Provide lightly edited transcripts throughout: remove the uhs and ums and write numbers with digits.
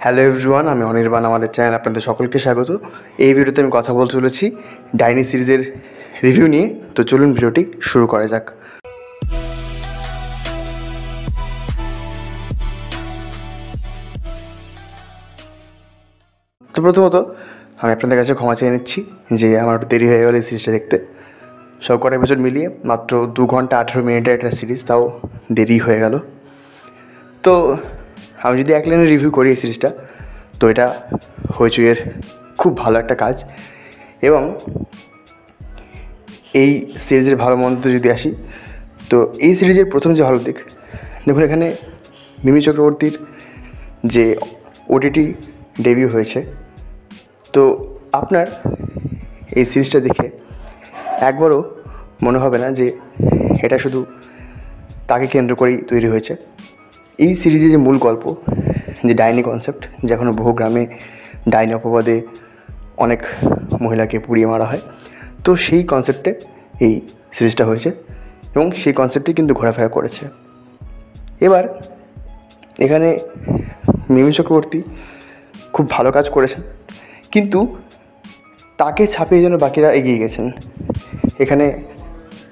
Hello everyone, আমি অনির্বাণ। আমাদের channel আপনাদের সকলকে স্বাগত। এই ভিডিওতে আমি কথা বলতে চলেছি ডাইনি সিরিজের রিভিউ নিয়ে। তো চলুন ভিডিওটি শুরু করা যাক। তো প্রথমত আমি আপনাদের কাছে ক্ষমা চেয়ে নিচ্ছি যে আমার একটু দেরি হয়ে গেল এই সিরিজটা দেখতে। সব কটা এপিসোড মিলিয়ে মাত্র 2 ঘন্টা 18 মিনিটের একটা সিরিজ, তাও দেরি হয়ে গেল। তো আমি যদি এক লাইনে রিভিউ করি এই সিরিজটা, তো এটা হইচইয়ের খুব ভালো একটা কাজ। এবং এই সিরিজের ভালো মন্দ যদি আসি, তো এই সিরিজের প্রথম যে ভালো দিক, দেখুন এখানে মিমি চক্রবর্তীর যে ওটিটি ডেবিউ হয়েছে, তো আপনার এই সিরিজটা দেখে একবারও মনে হবে না যে এটা শুধু তাকে কেন্দ্র করেই তৈরি হয়েছে। এই সিরিজে যে মূল গল্প, যে ডাইনি কনসেপ্ট, যে এখনও বহু গ্রামে ডাইনি অপবাদে অনেক মহিলাকে পুড়িয়ে মারা হয়, তো সেই কনসেপ্টে এই সিরিজটা হয়েছে এবং সেই কনসেপ্টে কিন্তু ঘোরাফেরা করেছে। এবার এখানে মিমি চক্রবর্তী খুব ভালো কাজ করেছেন, কিন্তু তাকে ছাপিয়ে যেন বাকিরা এগিয়ে গেছেন। এখানে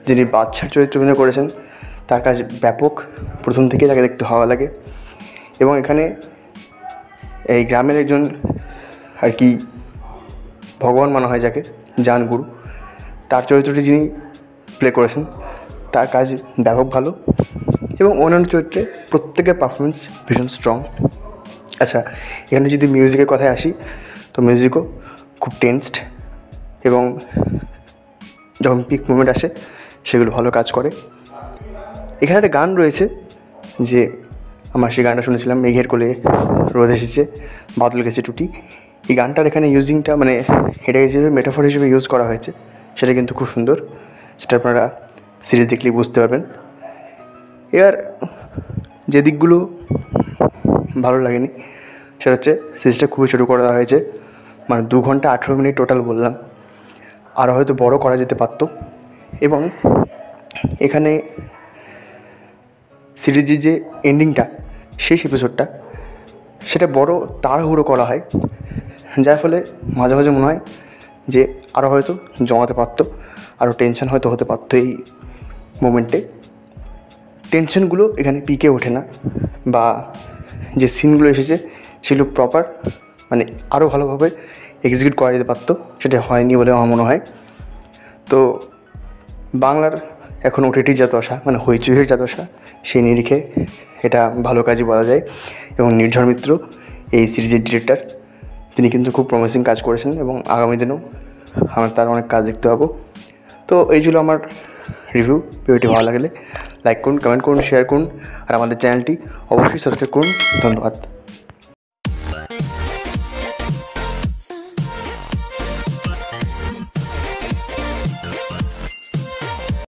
যিনি বাচ্চার চরিত্র অভিনয় করেছেন, তার কাজ ব্যাপক, প্রথম থেকেই তাকে দেখতে ভালো লাগে। এবং এখানে এই গ্রামের একজন আর কি ভগবান মানা হয় যাকে, জান গুরু, তার চরিত্রটি যিনি প্লে করেছেন, তার কাজ ব্যাপক ভালো। এবং অন্যান্য চরিত্রে প্রত্যেকের পারফরমেন্স ভীষণ স্ট্রং। আচ্ছা, এখানে যদি মিউজিকের কথায় আসি, তো মিউজিকও খুব টেন্সড এবং যখন পিক মুভমেন্ট আসে সেগুলো ভালো কাজ করে। এখানে একটা গান রয়েছে, যে আমার সেই গানটা শুনেছিলাম, মেঘের কোলে রোদ এসেছে বাদল গেছে টুটি। এই গানটার এখানে ইউজিংটা, মানে এটা হিসেবে মেটাফর হিসেবে ইউজ করা হয়েছে, সেটা কিন্তু খুব সুন্দর। সেটা আপনারা সিরিজ দেখলেই বুঝতে পারবেন। এবার যে দিকগুলো ভালো লাগেনি সেটা হচ্ছে সিরিজটা খুবই ছোটো করা হয়েছে, মানে 2 ঘন্টা 18 মিনিট টোটাল বললাম, আরও হয়তো বড় করা যেতে পারত। এবং এখানে সিরিজের যে এন্ডিংটা, শেষ এপিসোডটা, সেটা বড় তাড়াহুড়ো করা হয়, যার ফলে মাঝে মাঝে মনে হয় যে আরও হয়তো জমাতে পারত, আরও টেনশন হয়তো হতে পারত। এই মোমেন্টে টেনশনগুলো এখানে পিকে ওঠে না, বা যে সিনগুলো এসেছে সেগুলো প্রপার, মানে আরও ভালোভাবে এক্সিকিউট করা যেতে পারত, সেটা হয়নি বলে আমার মনে হয়। তো বাংলার এখন ওটিটির যা দশা, মানে হইচইয়ের যা দশা, সেই নিরিখে এটা ভালো কাজই বলা যায়। এবং নির্ঝর মিত্র এই সিরিজের ডিরেক্টর, তিনি কিন্তু খুব প্রমিসিং কাজ করেছেন এবং আগামী দিনেও আমরা তার অনেক কাজ দেখতে পাবো। তো এই ছিল আমার রিভিউ। ভিডিওটি ভালো লাগলে লাইক করুন, কমেন্ট করুন, শেয়ার করুন, আর আমাদের চ্যানেলটি অবশ্যই সাবস্ক্রাইব করুন। ধন্যবাদ।